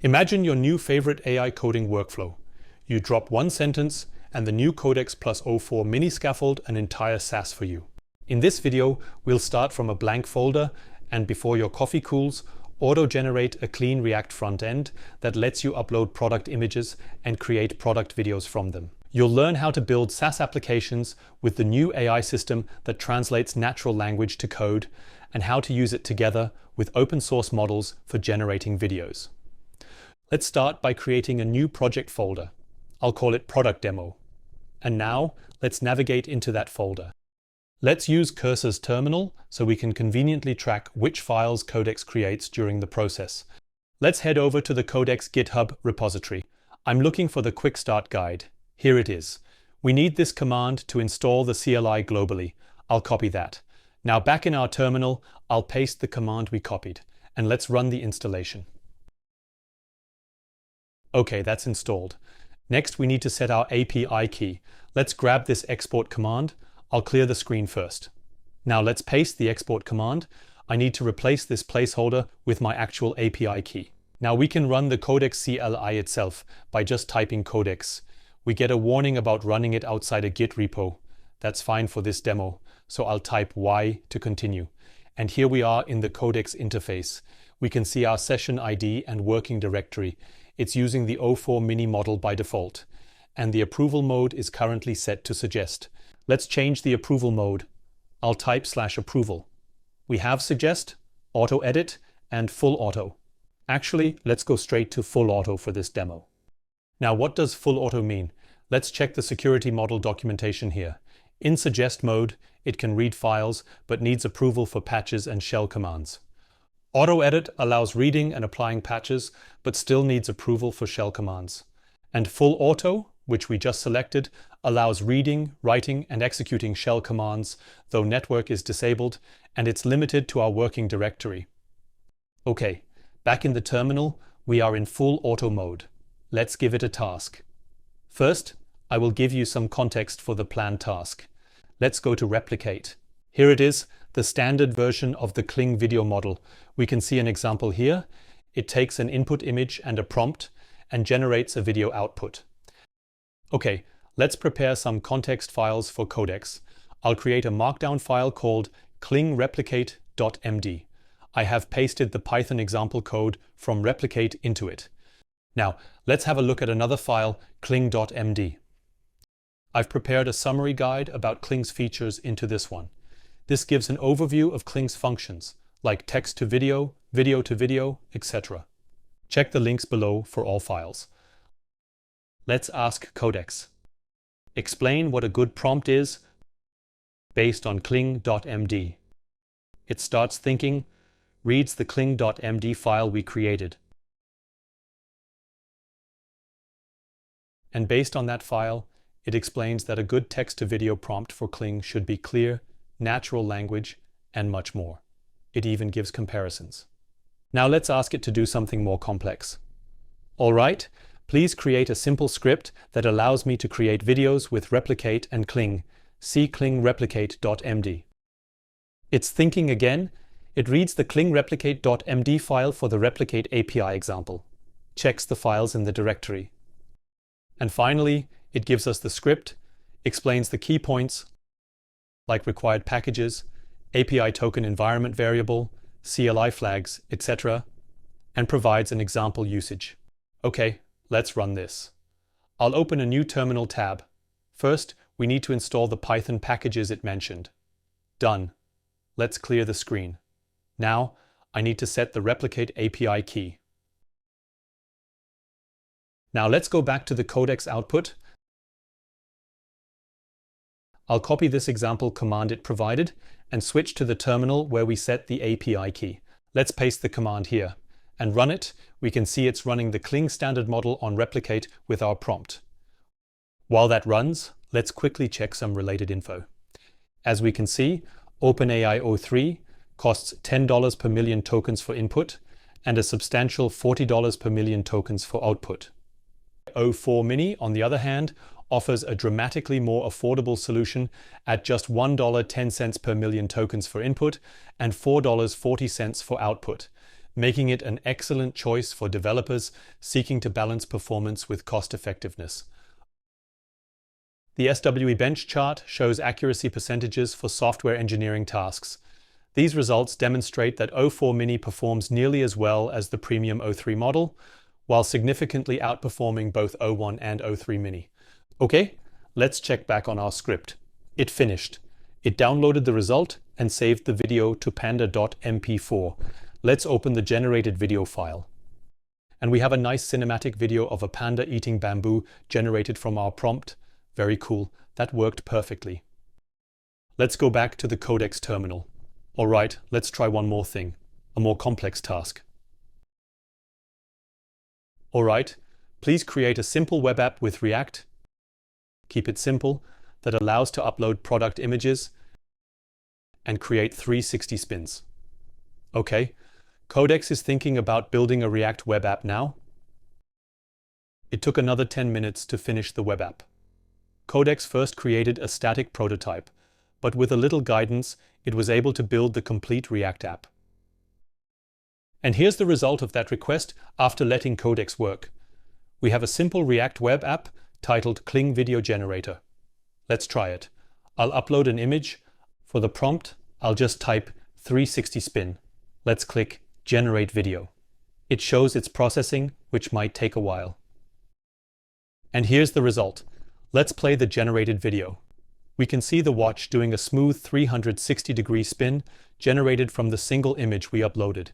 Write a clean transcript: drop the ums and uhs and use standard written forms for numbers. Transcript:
Imagine your new favorite AI coding workflow. You drop one sentence and the new Codex plus O4 mini scaffold an entire SaaS for you. In this video, we'll start from a blank folder and before your coffee cools, auto-generate a clean React front end that lets you upload product images and create product videos from them. You'll learn how to build SaaS applications with the new AI system that translates natural language to code and how to use it together with open source models for generating videos. Let's start by creating a new project folder. I'll call it Product Demo. And now, let's navigate into that folder. Let's use Cursor's terminal so we can conveniently track which files Codex creates during the process. Let's head over to the Codex GitHub repository. I'm looking for the Quick Start Guide. Here it is. We need this command to install the CLI globally. I'll copy that. Now back in our terminal, I'll paste the command we copied, and let's run the installation. Okay, that's installed. Next, we need to set our API key. Let's grab this export command. I'll clear the screen first. Now let's paste the export command. I need to replace this placeholder with my actual API key. Now we can run the Codex CLI itself by just typing Codex. We get a warning about running it outside a Git repo. That's fine for this demo, so I'll type Y to continue. And here we are in the Codex interface. We can see our session ID and working directory. It's using the O4 mini model by default, and the approval mode is currently set to suggest. Let's change the approval mode. I'll type /approval. We have suggest, auto edit, and full auto. Actually, let's go straight to full auto for this demo. Now, what does full auto mean? Let's check the security model documentation here. In suggest mode, it can read files, but needs approval for patches and shell commands. Auto edit allows reading and applying patches, but still needs approval for shell commands. And full auto, which we just selected, allows reading, writing, and executing shell commands, though network is disabled, and it's limited to our working directory. Okay, back in the terminal, we are in full auto mode. Let's give it a task. First, I will give you some context for the planned task. Let's go to replicate. Here it is, the standard version of the Kling video model. We can see an example here. It takes an input image and a prompt and generates a video output. Okay, let's prepare some context files for Codex. I'll create a markdown file called klingreplicate.md. I have pasted the Python example code from replicate into it. Now, let's have a look at another file, kling.md. I've prepared a summary guide about Kling's features into this one. This gives an overview of Kling's functions, like text to video, etc. Check the links below for all files. Let's ask Codex. Explain what a good prompt is based on kling.md. It starts thinking, reads the kling.md file we created. And based on that file, it explains that a good text-to-video prompt for Kling should be clear, natural language, and much more. It even gives comparisons. Now let's ask it to do something more complex. All right, please create a simple script that allows me to create videos with replicate and Kling. See klingreplicate.md. It's thinking again. It reads the klingreplicate.md file for the replicate API example, checks the files in the directory. And finally, it gives us the script, explains the key points, like required packages, API token environment variable, CLI flags, etc., and provides an example usage. Okay, let's run this. I'll open a new terminal tab. First, we need to install the Python packages it mentioned. Done. Let's clear the screen. Now, I need to set the replicate API key. Now let's go back to the Codex output. I'll copy this example command it provided and switch to the terminal where we set the API key. Let's paste the command here and run it. We can see it's running the Kling standard model on replicate with our prompt. While that runs, let's quickly check some related info. As we can see, OpenAI O3 costs $10 per million tokens for input and a substantial $40 per million tokens for output. O4 Mini, on the other hand, offers a dramatically more affordable solution at just $1.10 per million tokens for input and $4.40 for output, making it an excellent choice for developers seeking to balance performance with cost effectiveness. The SWE bench chart shows accuracy percentages for software engineering tasks. These results demonstrate that O4 Mini performs nearly as well as the premium O3 model, while significantly outperforming both O1 and O3 Mini. Okay, let's check back on our script. It finished. It downloaded the result and saved the video to panda.mp4. Let's open the generated video file. And we have a nice cinematic video of a panda eating bamboo generated from our prompt. Very cool. That worked perfectly. Let's go back to the Codex terminal. All right, let's try one more thing, a more complex task. All right, please create a simple web app with React. Keep it simple, that allows to upload product images and create 360 spins. Okay, Codex is thinking about building a React web app now. It took another 10 minutes to finish the web app. Codex first created a static prototype, but with a little guidance, it was able to build the complete React app. And here's the result of that request after letting Codex work. We have a simple React web app titled Kling Video Generator. Let's try it. I'll upload an image. For the prompt, I'll just type 360 spin. Let's click Generate Video. It shows its processing, which might take a while. And here's the result. Let's play the generated video. We can see the watch doing a smooth 360-degree spin generated from the single image we uploaded.